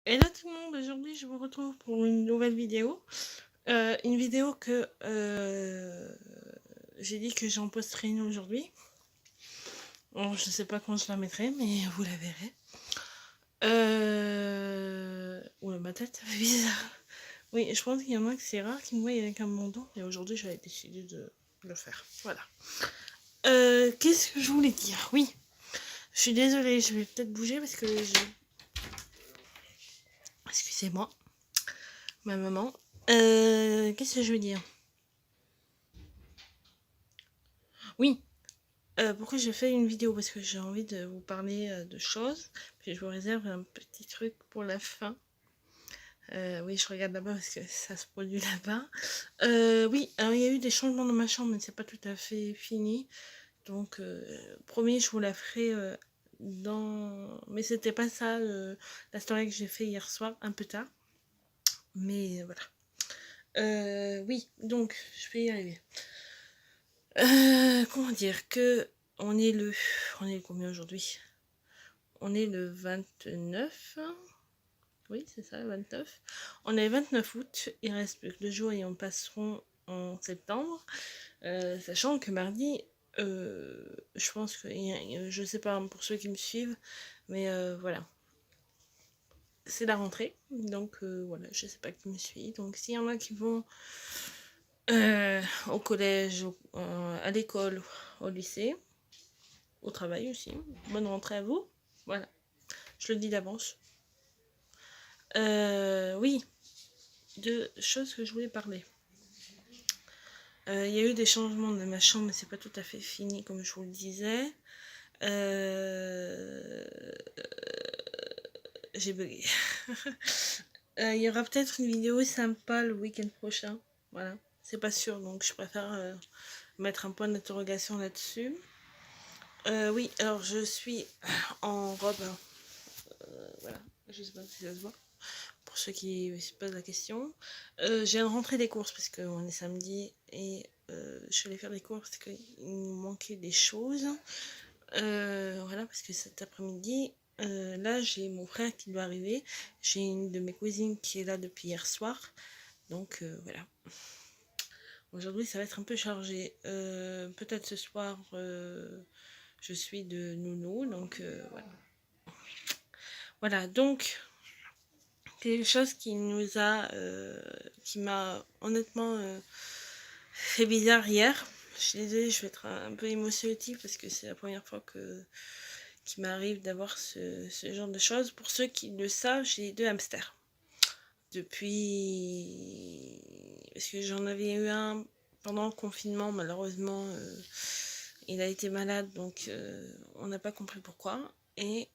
Hello tout le monde, aujourd'hui je vous retrouve pour une nouvelle vidéo. Une vidéo que j'ai dit que j'en posterai une aujourd'hui. Bon, je sais pas quand je la mettrai, mais vous la verrez. Oula, ma tête fait bizarre. Oui, je pense qu'il y en a que c'est rare qui me voient avec un bandeau, et aujourd'hui j'avais décidé de le faire. Voilà. Qu'est-ce que je voulais dire? Oui, je suis désolée, je vais peut-être bouger parce que excusez-moi, ma maman. Qu'est-ce que je veux dire? Oui, pourquoi j'ai fait une vidéo? Parce que j'ai envie de vous parler de choses. Puis je vous réserve un petit truc pour la fin. Oui, je regarde là-bas parce que ça se produit là-bas. Oui, alors il y a eu des changements dans ma chambre, mais c'est pas tout à fait fini. Donc, promis, je vous la ferai dans... Mais c'était pas ça la story que j'ai fait hier soir, un peu tard. Mais voilà. Oui, donc, je vais y arriver. Comment dire que on est le... On est combien aujourd'hui? On est le 29. Oui, c'est ça, le 29. On est le 29 août. Il reste plus que 2 jours et on passeront en septembre. Sachant que mardi, je pense que... Je sais pas pour ceux qui me suivent, mais voilà. C'est la rentrée. Donc voilà, je sais pas qui me suit. Donc s'il y en a qui vont au collège, à l'école, au lycée, au travail aussi, bonne rentrée à vous. Voilà, je le dis d'avance. Oui, deux choses que je voulais parler. Il y a eu des changements de ma chambre, mais c'est pas tout à fait fini comme je vous le disais. J'ai bugué. Il y aura peut-être une vidéo sympa le week-end prochain. Voilà, c'est pas sûr, donc je préfère mettre un point d'interrogation là-dessus. Oui, alors je suis en robe. Voilà, je sais pas si ça se voit. Pour ceux qui se posent la question. Je viens de rentrer des courses parce qu'on est samedi et je suis allée faire des courses parce qu'il nous manquait des choses. Voilà, parce que cet après-midi, là j'ai mon frère qui doit arriver. J'ai une de mes cousines qui est là depuis hier soir. Donc voilà. Aujourd'hui ça va être un peu chargé. Peut-être ce soir je suis de nounou. Donc voilà. Voilà, donc quelque chose qui m'a honnêtement fait bizarre hier. Je suis désolée, je vais être un peu émotive parce que c'est la première fois qu'il m'arrive d'avoir ce genre de choses. Pour ceux qui le savent, j'ai 2 hamsters. Depuis... Parce que j'en avais eu un pendant le confinement, malheureusement, il a été malade, donc on n'a pas compris pourquoi. Et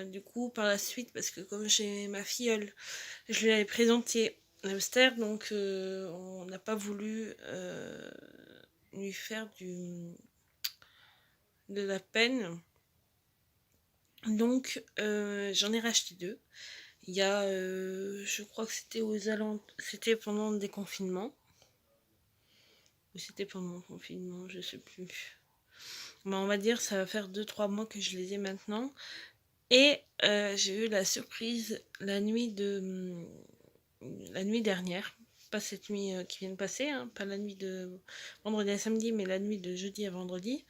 du coup, par la suite, parce que comme j'ai ma filleule, je lui avais présenté l'hamster, donc on n'a pas voulu lui faire de la peine. Donc j'en ai racheté 2. Il y a, je crois que c'était pendant le déconfinement. Ou c'était pendant le confinement, je sais plus. Mais on va dire ça va faire 2-3 mois que je les ai maintenant. Et j'ai eu la surprise la nuit dernière. Pas cette nuit qui vient de passer, hein, pas la nuit de vendredi à samedi, mais la nuit de jeudi à vendredi.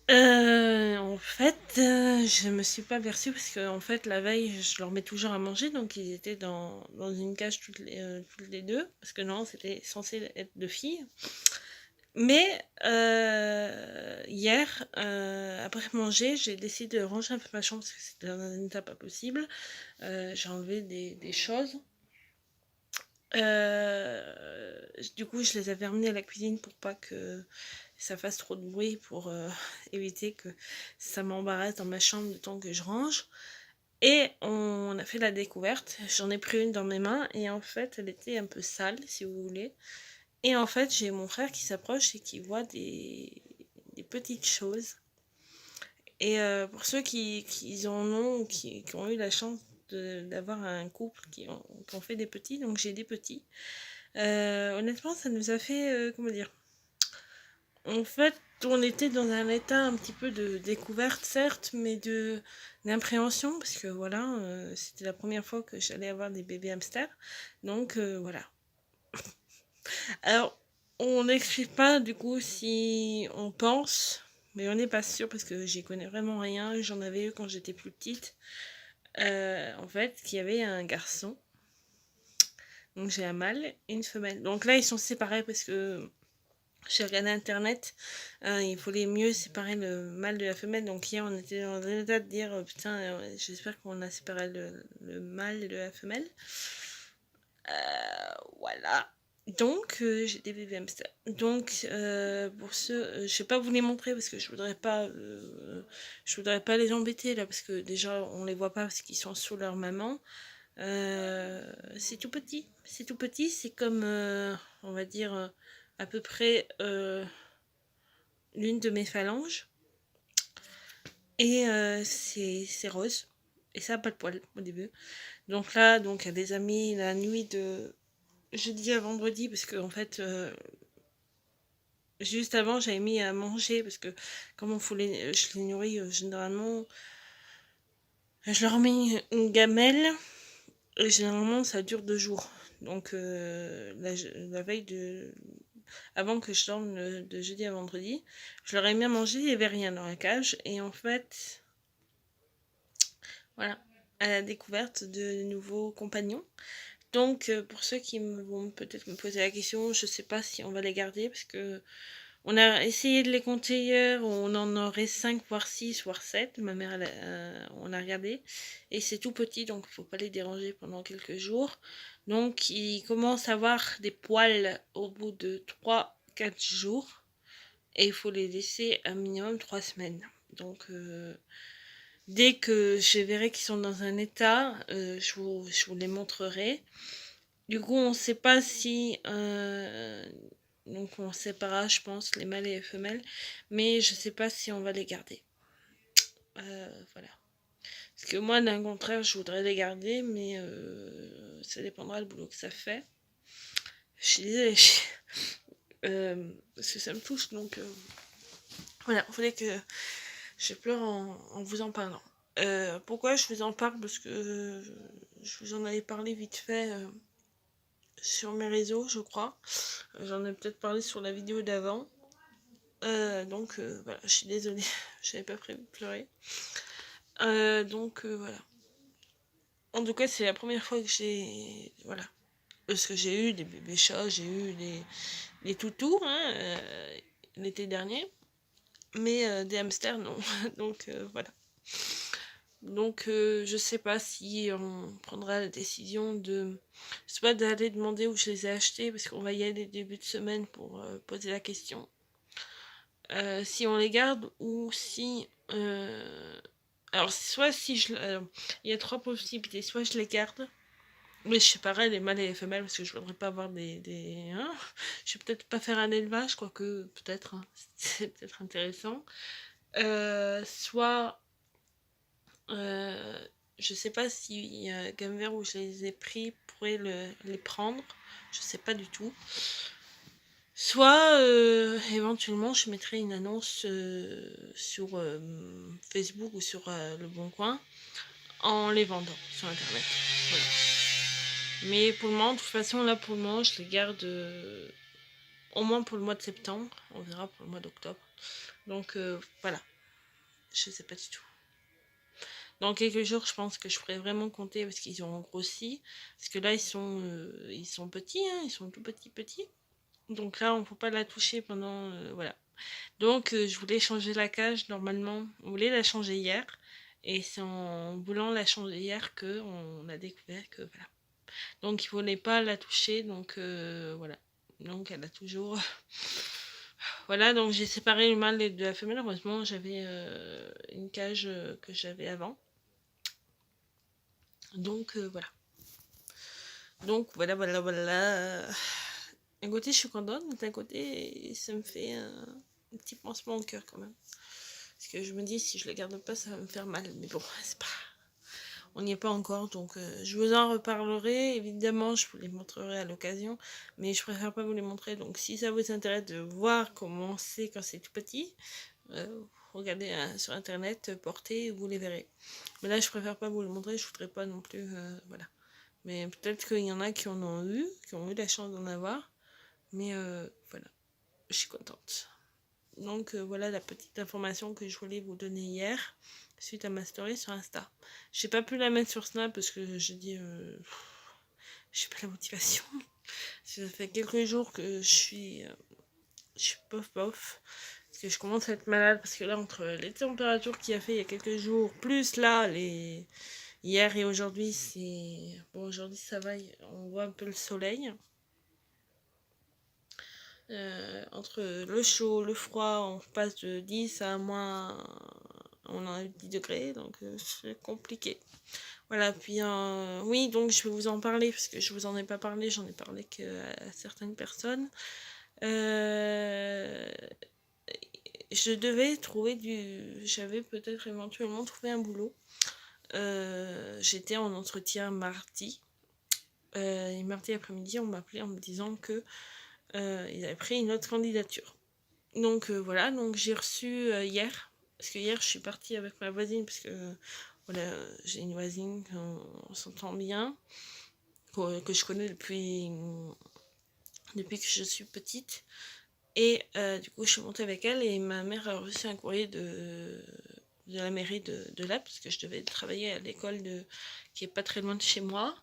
En fait, je me suis pas aperçue parce que en fait la veille je leur mets toujours à manger, donc ils étaient dans une cage toutes les deux, parce que non, c'était censé être 2 filles. Mais hier, après manger, j'ai décidé de ranger un peu ma chambre parce que c'était dans un état pas possible. J'ai enlevé des choses. Du coup, je les avais ramenées à la cuisine pour pas que ça fasse trop de bruit, pour éviter que ça m'embarrasse dans ma chambre le temps que je range. Et on a fait la découverte. J'en ai pris une dans mes mains et en fait, elle était un peu sale, si vous voulez. Et en fait, j'ai mon frère qui s'approche et qui voit des petites choses. Et pour ceux qui en ont ou qui ont eu la chance d'avoir un couple qui ont fait des petits, donc j'ai des petits. Honnêtement, ça nous a fait, comment dire, En fait, on était dans un état un petit peu de découverte, certes, mais de d'appréhension, parce que voilà, c'était la première fois que j'allais avoir des bébés hamsters. Donc voilà. Alors, on n'explique pas du coup si on pense, mais on n'est pas sûr parce que j'y connais vraiment rien. J'en avais eu quand j'étais plus petite. En fait, qu'il y avait un garçon. Donc j'ai un mâle et une femelle. Donc là, ils sont séparés parce que j'ai regardé internet, il fallait mieux séparer le mâle de la femelle. Donc hier, on était dans l'état de dire putain, j'espère qu'on a séparé le mâle de la femelle. Voilà. Donc j'ai des bébés hamsters. Donc pour ceux, je vais pas vous les montrer parce que je voudrais pas les embêter là parce que déjà on les voit pas parce qu'ils sont sous leur maman. C'est tout petit, c'est comme on va dire à peu près l'une de mes phalanges et c'est rose et ça a pas de poils au début. Donc là, donc elle les a mis la nuit de jeudi à vendredi parce que en fait juste avant j'avais mis à manger parce que comme je les nourris généralement, je leur mets une gamelle et généralement ça dure 2 jours. Donc la veille de avant que je dorme de jeudi à vendredi, je leur ai mis à manger, il n'y avait rien dans la cage et en fait voilà, à la découverte de nouveaux compagnons. Donc pour ceux qui vont peut-être me poser la question, je sais pas si on va les garder parce que on a essayé de les compter hier, on en aurait 5, voire 6, voire 7. Ma mère, on a regardé. Et c'est tout petit, donc il ne faut pas les déranger pendant quelques jours. Donc ils commencent à avoir des poils au bout de 3, 4 jours. Et il faut les laisser un minimum 3 semaines. Donc dès que je verrai qu'ils sont dans un état, je vous les montrerai. Du coup, on ne sait pas si... donc on séparera, je pense, les mâles et les femelles. Mais je ne sais pas si on va les garder. Voilà. Parce que moi, d'un contraire, je voudrais les garder, mais ça dépendra du boulot que ça fait. Je suis désolée. Parce que ça me touche, donc... voilà, il fallait que je pleure en vous en parlant. Pourquoi je vous en parle? Parce que je vous en avais parlé vite fait sur mes réseaux, je crois. J'en ai peut-être parlé sur la vidéo d'avant. Donc voilà, je suis désolée, j'avais pas prévu de pleurer. Donc voilà. En tout cas, c'est la première fois que j'ai... Voilà. Parce que j'ai eu des bébés chats, j'ai eu des toutous hein, l'été dernier. Mais des hamsters, non. Donc voilà. Donc je sais pas si on prendra la décision de... soit d'aller demander où je les ai achetés, parce qu'on va y aller début de semaine pour poser la question. Si on les garde ou si... alors soit si je... il y a 3 possibilités. Soit je les garde, mais je séparerai les mâles et les femelles parce que je voudrais pas avoir des hein, je vais peut-être pas faire un élevage, quoique peut-être, hein, c'est peut-être intéressant. Soit je sais pas si Gamver où je les ai pris pourrait les prendre, je sais pas du tout. Soit éventuellement je mettrai une annonce sur Facebook ou sur Le Bon Coin en les vendant sur internet. Voilà. Mais pour le moment, de toute façon, là pour le moment, je les garde au moins pour le mois de septembre. On verra pour le mois d'octobre. Donc voilà, je sais pas du tout. Dans quelques jours, je pense que je pourrais vraiment compter parce qu'ils ont grossi. Parce que là, ils sont petits, hein, ils sont tout petits. Donc là, on ne peut pas la toucher pendant... voilà. Donc, je voulais changer la cage, normalement. On voulait la changer hier. Et c'est en voulant la changer hier qu'on a découvert que... Voilà. Donc, il ne voulait pas la toucher. Donc, voilà. Donc, elle a toujours... voilà, donc j'ai séparé le mâle de la femelle. Heureusement, j'avais une cage que j'avais avant. Donc, voilà. Donc, voilà. D'un côté, je suis contente, mais d'un côté, ça me fait un petit pansement au cœur quand même. Parce que je me dis, si je le garde pas, ça va me faire mal. Mais bon, c'est pas... on n'y est pas encore, donc je vous en reparlerai. Évidemment, je vous les montrerai à l'occasion, mais je préfère pas vous les montrer. Donc si ça vous intéresse de voir comment c'est quand c'est tout petit, regardez sur internet, portez, vous les verrez. Mais là, je préfère pas vous le montrer, je voudrais pas non plus, voilà. Mais peut-être qu'il y en a qui en ont eu, qui ont eu la chance d'en avoir, mais voilà, je suis contente. Donc voilà la petite information que je voulais vous donner hier suite à ma story sur Insta. J'ai pas pu la mettre sur Snap parce que je dis j'ai pas la motivation. Ça fait quelques jours que je suis pof pof parce que je commence à être malade parce que là entre les températures qu'il y a fait il y a quelques jours plus là les hier et aujourd'hui c'est bon, aujourd'hui ça va, on voit un peu le soleil. Entre le chaud, le froid, on passe de 10 à moins, on a 10 degrés, donc c'est compliqué. Voilà, puis oui, donc je vais vous en parler, parce que je vous en ai pas parlé, j'en ai parlé qu'à certaines personnes. Je devais trouver j'avais peut-être éventuellement trouvé un boulot. J'étais en entretien mardi. Et mardi après-midi, on m'a appelé en me disant que ils avaient pris une autre candidature. Donc voilà, donc j'ai reçu hier, parce que hier je suis partie avec ma voisine, parce que voilà, j'ai une voisine qu'on s'entend bien, que je connais depuis que je suis petite. Et du coup je suis montée avec elle et ma mère a reçu un courrier de la mairie de là, parce que je devais travailler à l'école qui est pas très loin de chez moi.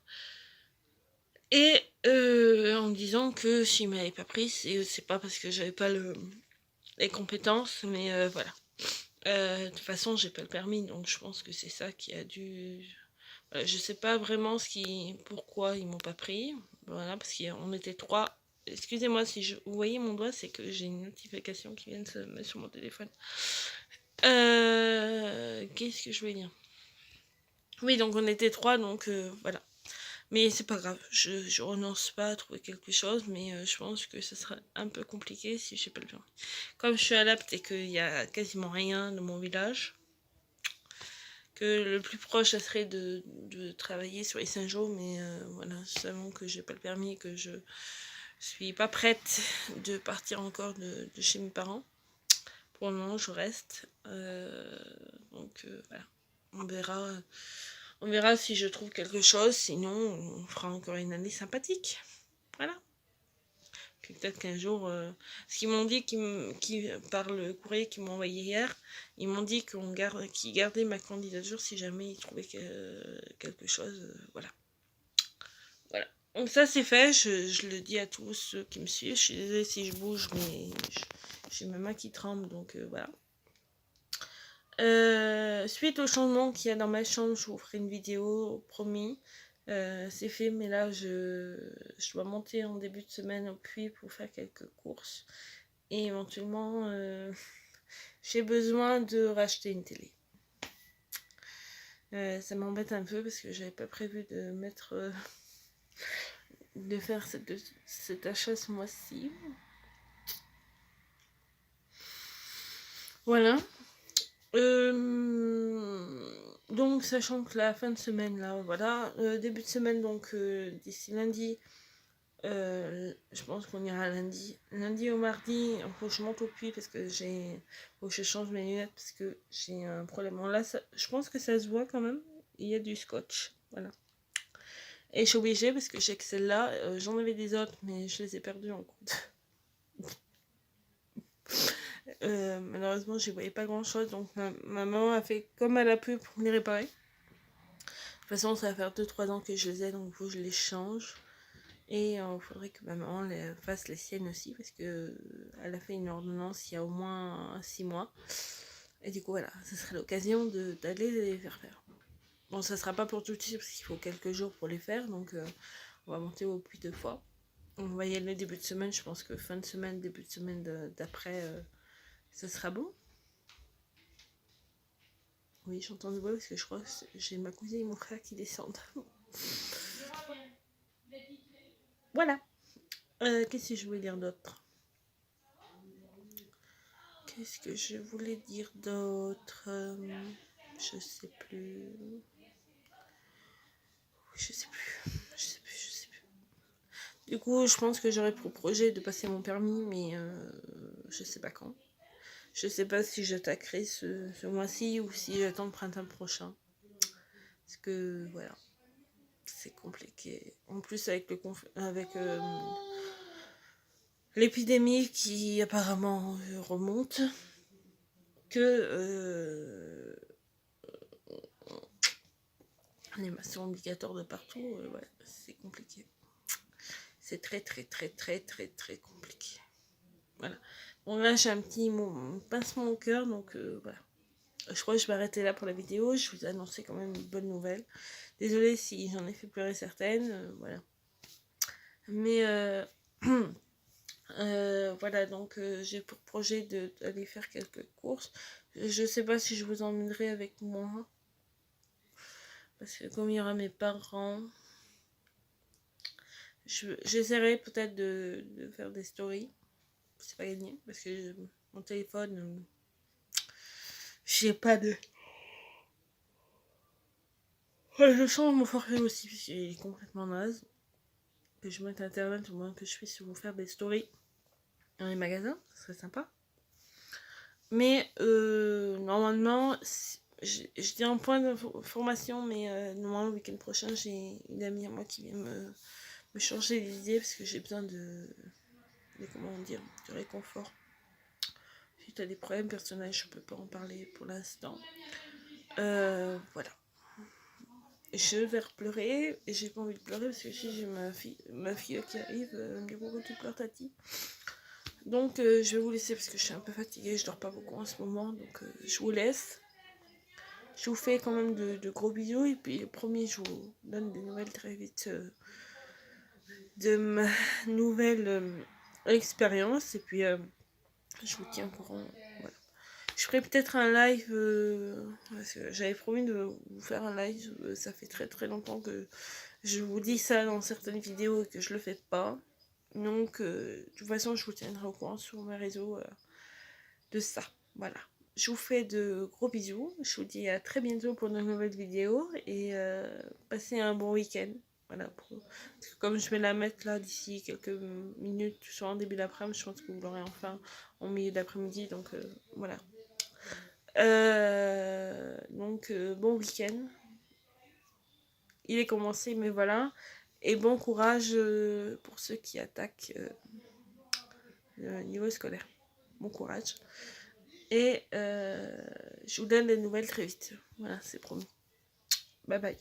Et en me disant que s'il m'avait pas pris, c'est pas parce que j'avais pas les compétences, mais voilà. De toute façon, j'ai pas le permis, donc je pense que c'est ça qui a dû. Voilà, je sais pas vraiment pourquoi ils m'ont pas pris. Voilà, parce qu'on était trois. Excusez-moi si vous voyez mon doigt, c'est que j'ai une notification qui vient de se mettre sur mon téléphone. Qu'est-ce que je voulais dire? Oui, donc on était trois, donc voilà. Mais c'est pas grave, je renonce pas à trouver quelque chose, mais je pense que ce sera un peu compliqué si j'ai pas le permis. Comme je suis à Lapte et qu'il y a quasiment rien dans mon village, que le plus proche ça serait de travailler sur les Saint-Jean, mais voilà, savons que j'ai pas le permis et que je suis pas prête de partir encore de chez mes parents. Pour le moment, je reste. Donc voilà, on verra. On verra si je trouve quelque chose, sinon on fera encore une année sympathique. Voilà. Puis peut-être qu'un jour, ce qu'ils m'ont dit, par le courrier qu'ils m'ont envoyé hier, ils m'ont dit qu'ils gardaient ma candidature si jamais ils trouvaient quelque chose. Voilà. Voilà. Donc ça c'est fait, je le dis à tous ceux qui me suivent. Je suis désolée si je bouge, mais j'ai ma main qui tremble, donc voilà. Suite au changement qu'il y a dans ma chambre, je vous ferai une vidéo, promis. C'est fait, mais là je dois monter en début de semaine au puits pour faire quelques courses. Et éventuellement, j'ai besoin de racheter une télé. Ça m'embête un peu parce que j'avais pas prévu de faire cet achat ce mois-ci. Voilà. Donc sachant que la fin de semaine là, voilà, début de semaine, donc d'ici lundi, je pense qu'on ira lundi au mardi. Il faut que je monte au puits parce que faut que je change mes lunettes parce que j'ai un problème. Bon, là je pense que ça se voit quand même, il y a du scotch, voilà. Et je suis obligée parce que j'ai que celle-là, j'en avais des autres mais je les ai perdues en route. Malheureusement j'y voyais pas grand chose, donc ma maman a fait comme elle a pu pour me les réparer. De toute façon ça va faire 2-3 ans que je les ai, donc il faut que je les change. Et il faudrait que ma maman fasse les siennes aussi, parce que elle a fait une ordonnance il y a au moins 6 mois. Et du coup voilà, ce serait l'occasion d'aller les faire. Bon, ça sera pas pour tout de suite parce qu'il faut quelques jours pour les faire, donc on va monter au puits 2 fois. On va y aller début de semaine, je pense que fin de semaine, début de semaine d'après, ça sera bon. Oui, j'entends du bruit parce que je crois que j'ai ma cousine et mon frère qui descendent. Voilà. Qu'est-ce que je voulais dire d'autre? Qu'est-ce que je voulais dire d'autre? Je sais plus. Je sais plus. Je sais plus, je sais plus. Du coup, je pense que j'aurais pour projet de passer mon permis, mais je sais pas quand. Je sais pas si j'attaquerai ce mois-ci ou si j'attends le printemps prochain. Parce que voilà, c'est compliqué. En plus avec l'épidémie qui apparemment remonte, que les masques sont obligatoires de partout, ouais, c'est compliqué. C'est très très très très très très compliqué. Voilà. Bon là j'ai un petit pincement au cœur, donc voilà. Je crois que je vais arrêter là pour la vidéo. Je vous ai annoncé quand même une bonne nouvelle. Désolée si j'en ai fait pleurer certaines, voilà. Mais voilà, donc j'ai pour projet d'aller faire quelques courses. Je sais pas si je vous emmènerai avec moi. Parce que comme il y aura mes parents, j'essaierai peut-être de faire des stories. C'est pas gagné. Parce que mon téléphone, j'ai pas de... Ouais, je change mon forfait aussi, parce qu'il est complètement naze. Que je mette internet, au moins que je puisse vous faire des stories dans les magasins, ce serait sympa. Mais normalement, je dis un point d'information, mais normalement le week-end prochain, j'ai une amie à moi qui vient me changer les idées parce que j'ai besoin de comment dire, de réconfort. Si tu as des problèmes personnels, je peux pas en parler pour l'instant. Voilà. Je vais pleurer et j'ai pas envie de pleurer parce que si j'ai ma fille qui arrive, elle me dit pourquoi tu pleures, Tati. Donc je vais vous laisser parce que je suis un peu fatiguée, je dors pas beaucoup en ce moment, donc je vous laisse. Je vous fais quand même de gros bisous et puis promis, je vous donne des nouvelles très vite de ma nouvelle expérience et puis je vous tiens au courant. Voilà. Je ferai peut-être un live parce que j'avais promis de vous faire un live. Ça fait très très longtemps que je vous dis ça dans certaines vidéos et que je le fais pas. Donc de toute façon, je vous tiendrai au courant sur mes réseaux de ça. Voilà. Je vous fais de gros bisous. Je vous dis à très bientôt pour de nouvelles vidéos et passez un bon week-end. Voilà. Parce que comme je vais la mettre là d'ici quelques minutes, soit en début d'après-midi, je pense que vous l'aurez enfin en milieu d'après-midi. Donc voilà. Bon week-end. Il est commencé, mais voilà. Et bon courage pour ceux qui attaquent le niveau scolaire. Bon courage. Et je vous donne des nouvelles très vite. Voilà, c'est promis. Bye bye.